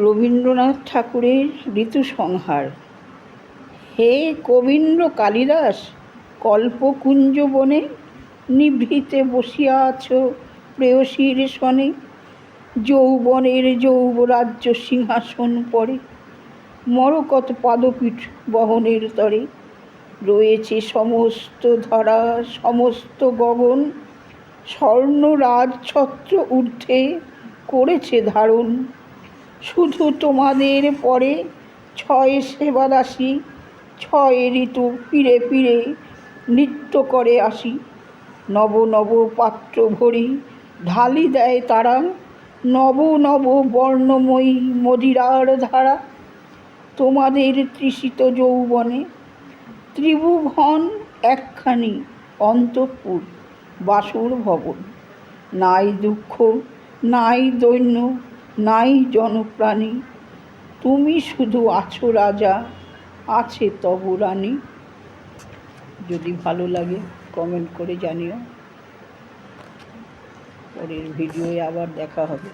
রবীন্দ্রনাথ ঠাকুরের ঋতু সংহার। হে কবীন্দ্র কালিদাস, কল্পকুঞ্জ বনে নিভৃতে বসিয়া আছো প্রেয়সীর সনে। যৌবনের যৌবরাজ্য সিংহাসন পরে, মরকত পাদপীঠ বহনের তরে। রয়েছে সমস্ত ধরা, সমস্ত গগন, স্বর্ণ রাজছত্র ঊর্ধ্বে করেছে ধারণ। শুধু তোমাদের পরে ছয় সেবাদাসী, ছয় ঋতু ফিরে ফিরে নৃত্য করে আসি। নব নব পাত্র ভরি ঢালি দেয় তারা, নব নব বর্ণময়ী মদিরার ধারা। তোমাদের তৃষিত যৌবনে ত্রিভুবন একখানি অন্তঃপুর বাসর ভবন। নাই দুঃখ, নাই দৈন্য, নাই জনপ্রাণী, তুমি শুধু আছো রাজা, আছে তব রানী। যদি ভালো লাগে কমেন্ট করে জানিও। পরের ভিডিওয়ে আবার দেখা হবে।